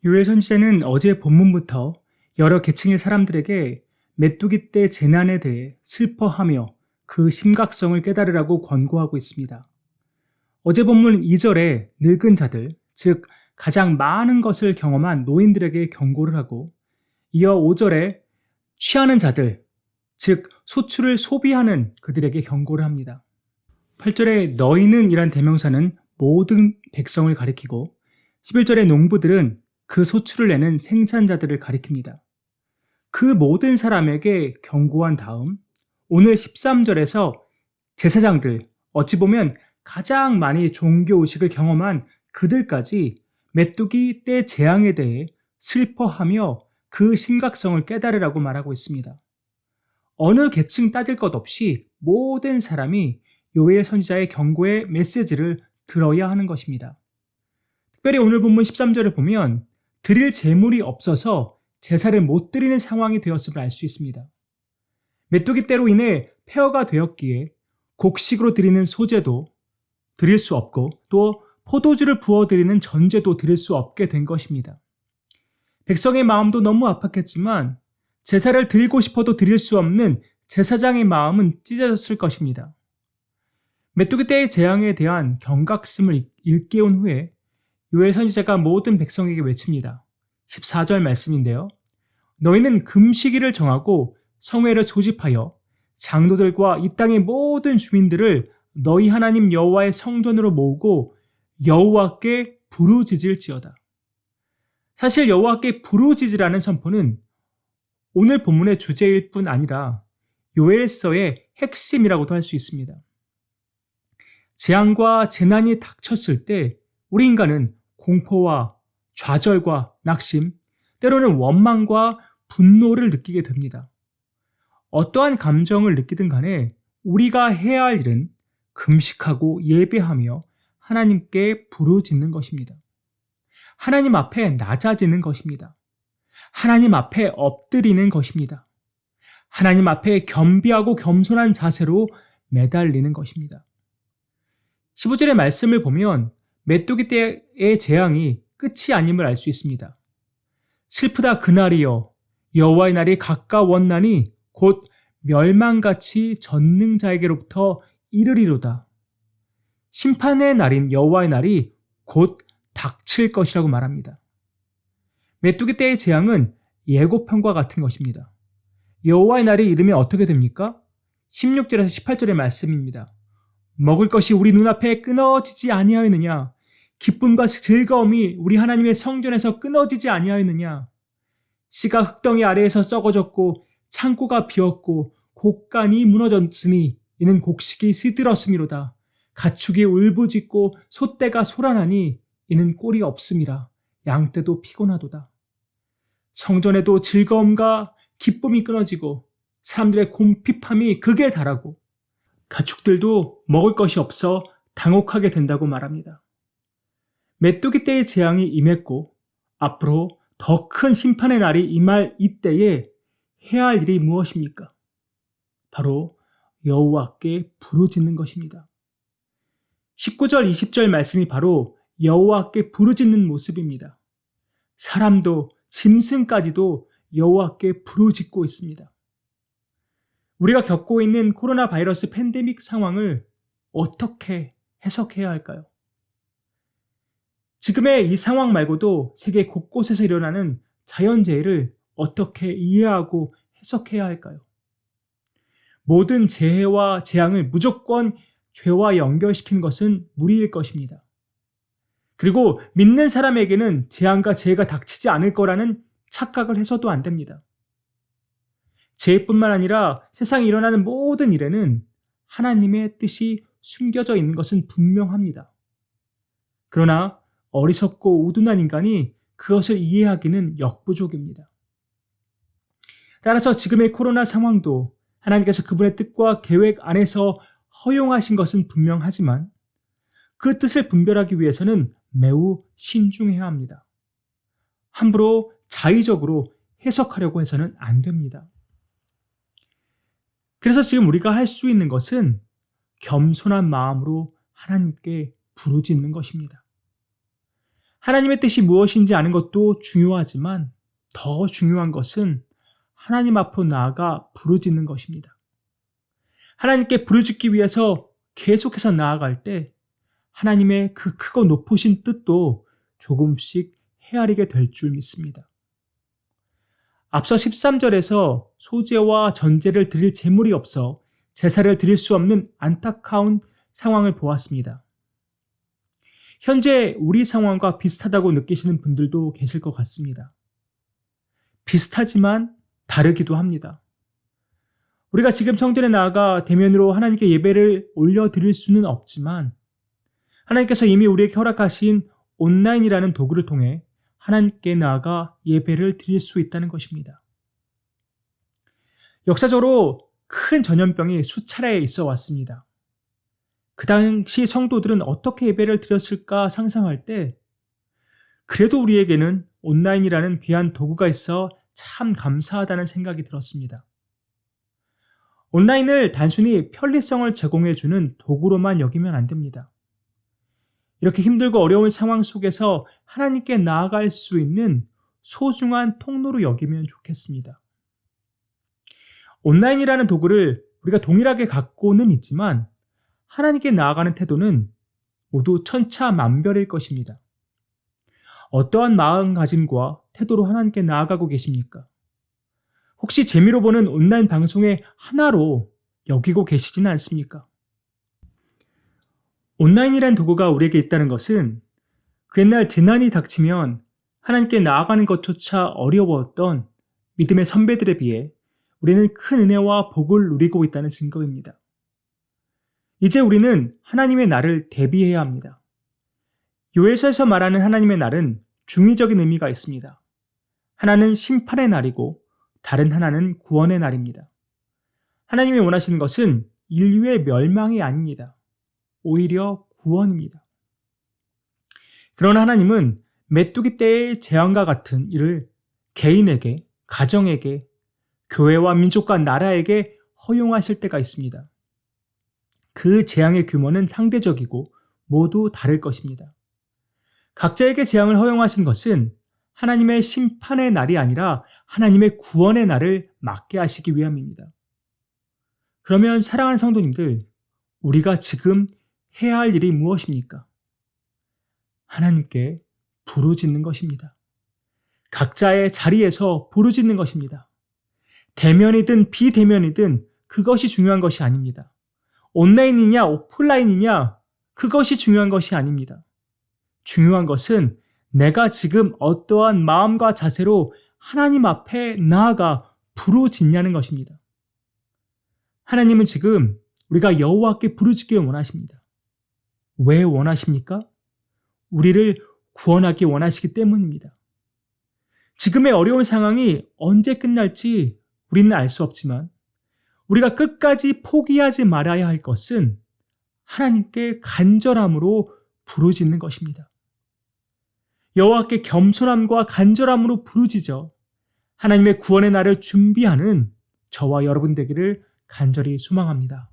요엘 선지자는 어제 본문부터 여러 계층의 사람들에게 메뚜기 때 재난에 대해 슬퍼하며 그 심각성을 깨달으라고 권고하고 있습니다. 어제 본문 2절에 늙은 자들, 즉 가장 많은 것을 경험한 노인들에게 경고를 하고, 이어 5절에 취하는 자들, 즉 소출을 소비하는 그들에게 경고를 합니다. 8절에 너희는 이란 대명사는 모든 백성을 가리키고, 11절의 농부들은 그 소출을 내는 생산자들을 가리킵니다. 그 모든 사람에게 경고한 다음 오늘 13절에서 제사장들, 어찌 보면 가장 많이 종교의식을 경험한 그들까지 메뚜기 때 재앙에 대해 슬퍼하며 그 심각성을 깨달으라고 말하고 있습니다. 어느 계층 따질 것 없이 모든 사람이 요엘 선지자의 경고의 메시지를 들어야 하는 것입니다. 특별히 오늘 본문 13절을 보면 드릴 재물이 없어서 제사를 못 드리는 상황이 되었음을 알 수 있습니다. 메뚜기 떼로 인해 폐허가 되었기에 곡식으로 드리는 소제도 드릴 수 없고 또 포도주를 부어 드리는 전제도 드릴 수 없게 된 것입니다. 백성의 마음도 너무 아팠겠지만 제사를 드리고 싶어도 드릴 수 없는 제사장의 마음은 찢어졌을 것입니다. 메뚜기 떼의 재앙에 대한 경각심을 일깨운 후에 요엘 선지자가 모든 백성에게 외칩니다. 14절 말씀인데요. 너희는 금식일을 정하고 성회를 소집하여 장로들과 이 땅의 모든 주민들을 너희 하나님 여호와의 성전으로 모으고 여호와께 부르짖을지어다. 사실 여호와께 부르짖으라는 선포는 오늘 본문의 주제일 뿐 아니라 요엘서의 핵심이라고도 할 수 있습니다. 재앙과 재난이 닥쳤을 때 우리 인간은 공포와 좌절과 낙심, 때로는 원망과 분노를 느끼게 됩니다. 어떠한 감정을 느끼든 간에 우리가 해야 할 일은 금식하고 예배하며 하나님께 부르짖는 것입니다. 하나님 앞에 낮아지는 것입니다. 하나님 앞에 엎드리는 것입니다. 하나님 앞에 겸비하고 겸손한 자세로 매달리는 것입니다. 15절의 말씀을 보면 메뚜기 떼의 재앙이 끝이 아님을 알 수 있습니다. 슬프다 그날이여 여호와의 날이 가까웠나니 곧 멸망같이 전능자에게로부터 이르리로다. 심판의 날인 여호와의 날이 곧 닥칠 것이라고 말합니다. 메뚜기 떼의 재앙은 예고편과 같은 것입니다. 여호와의 날이 이르면 어떻게 됩니까? 16절에서 18절의 말씀입니다. 먹을 것이 우리 눈앞에 끊어지지 아니하였느냐? 기쁨과 즐거움이 우리 하나님의 성전에서 끊어지지 아니하였느냐? 씨가 흙덩이 아래에서 썩어졌고 창고가 비었고 곡간이 무너졌으니 이는 곡식이 시들었음이로다. 가축이 울부짖고 소떼가 소란하니 이는 꼴이 없음이라. 양떼도 피곤하도다. 성전에도 즐거움과 기쁨이 끊어지고 사람들의 곰핍함이 극에 달하고 가축들도 먹을 것이 없어 당혹하게 된다고 말합니다. 메뚜기 떼의 재앙이 임했고 앞으로 더 큰 심판의 날이 임할 이때에 해야 할 일이 무엇입니까? 바로 여호와께 부르짖는 것입니다. 19절, 20절 말씀이 바로 여호와께 부르짖는 모습입니다. 사람도 짐승까지도 여호와께 부르짖고 있습니다. 우리가 겪고 있는 코로나 바이러스 팬데믹 상황을 어떻게 해석해야 할까요? 지금의 이 상황 말고도 세계 곳곳에서 일어나는 자연재해를 어떻게 이해하고 해석해야 할까요? 모든 재해와 재앙을 무조건 죄와 연결시키는 것은 무리일 것입니다. 그리고 믿는 사람에게는 재앙과 재해가 닥치지 않을 거라는 착각을 해서도 안 됩니다. 재해뿐만 아니라 세상에 일어나는 모든 일에는 하나님의 뜻이 숨겨져 있는 것은 분명합니다. 그러나 어리석고 우둔한 인간이 그것을 이해하기는 역부족입니다. 따라서 지금의 코로나 상황도 하나님께서 그분의 뜻과 계획 안에서 허용하신 것은 분명하지만 그 뜻을 분별하기 위해서는 매우 신중해야 합니다. 함부로 자의적으로 해석하려고 해서는 안 됩니다. 그래서 지금 우리가 할 수 있는 것은 겸손한 마음으로 하나님께 부르짖는 것입니다. 하나님의 뜻이 무엇인지 아는 것도 중요하지만 더 중요한 것은 하나님 앞으로 나아가 부르짖는 것입니다. 하나님께 부르짖기 위해서 계속해서 나아갈 때 하나님의 그 크고 높으신 뜻도 조금씩 헤아리게 될 줄 믿습니다. 앞서 13절에서 소제와 전제를 드릴 재물이 없어 제사를 드릴 수 없는 안타까운 상황을 보았습니다. 현재 우리 상황과 비슷하다고 느끼시는 분들도 계실 것 같습니다. 비슷하지만 다르기도 합니다. 우리가 지금 성전에 나아가 대면으로 하나님께 예배를 올려드릴 수는 없지만 하나님께서 이미 우리에게 허락하신 온라인이라는 도구를 통해 하나님께 나아가 예배를 드릴 수 있다는 것입니다. 역사적으로 큰 전염병이 수차례 있어 왔습니다. 그 당시 성도들은 어떻게 예배를 드렸을까 상상할 때 그래도 우리에게는 온라인이라는 귀한 도구가 있어 참 감사하다는 생각이 들었습니다. 온라인을 단순히 편리성을 제공해주는 도구로만 여기면 안 됩니다. 이렇게 힘들고 어려운 상황 속에서 하나님께 나아갈 수 있는 소중한 통로로 여기면 좋겠습니다. 온라인이라는 도구를 우리가 동일하게 갖고는 있지만 하나님께 나아가는 태도는 모두 천차만별일 것입니다. 어떠한 마음가짐과 태도로 하나님께 나아가고 계십니까? 혹시 재미로 보는 온라인 방송의 하나로 여기고 계시지는 않습니까? 온라인이란 도구가 우리에게 있다는 것은 그 옛날 재난이 닥치면 하나님께 나아가는 것조차 어려웠던 믿음의 선배들에 비해 우리는 큰 은혜와 복을 누리고 있다는 증거입니다. 이제 우리는 하나님의 날을 대비해야 합니다. 요엘서에서 말하는 하나님의 날은 중의적인 의미가 있습니다. 하나는 심판의 날이고 다른 하나는 구원의 날입니다. 하나님이 원하시는 것은 인류의 멸망이 아닙니다. 오히려 구원입니다. 그러나 하나님은 메뚜기 떼의 재앙과 같은 일을 개인에게, 가정에게, 교회와 민족과 나라에게 허용하실 때가 있습니다. 그 재앙의 규모는 상대적이고 모두 다를 것입니다. 각자에게 재앙을 허용하신 것은 하나님의 심판의 날이 아니라 하나님의 구원의 날을 맞게 하시기 위함입니다. 그러면 사랑하는 성도님들, 우리가 지금 해야 할 일이 무엇입니까? 하나님께 부르짖는 것입니다. 각자의 자리에서 부르짖는 것입니다. 대면이든 비대면이든 그것이 중요한 것이 아닙니다. 온라인이냐 오프라인이냐 그것이 중요한 것이 아닙니다. 중요한 것은 내가 지금 어떠한 마음과 자세로 하나님 앞에 나아가 부르짖냐는 것입니다. 하나님은 지금 우리가 여호와께 부르짖기를 원하십니다. 왜 원하십니까? 우리를 구원하기 원하시기 때문입니다. 지금의 어려운 상황이 언제 끝날지 우리는 알 수 없지만 우리가 끝까지 포기하지 말아야 할 것은 하나님께 간절함으로 부르짖는 것입니다. 여호와께 겸손함과 간절함으로 부르짖어 하나님의 구원의 날을 준비하는 저와 여러분 되기를 간절히 소망합니다.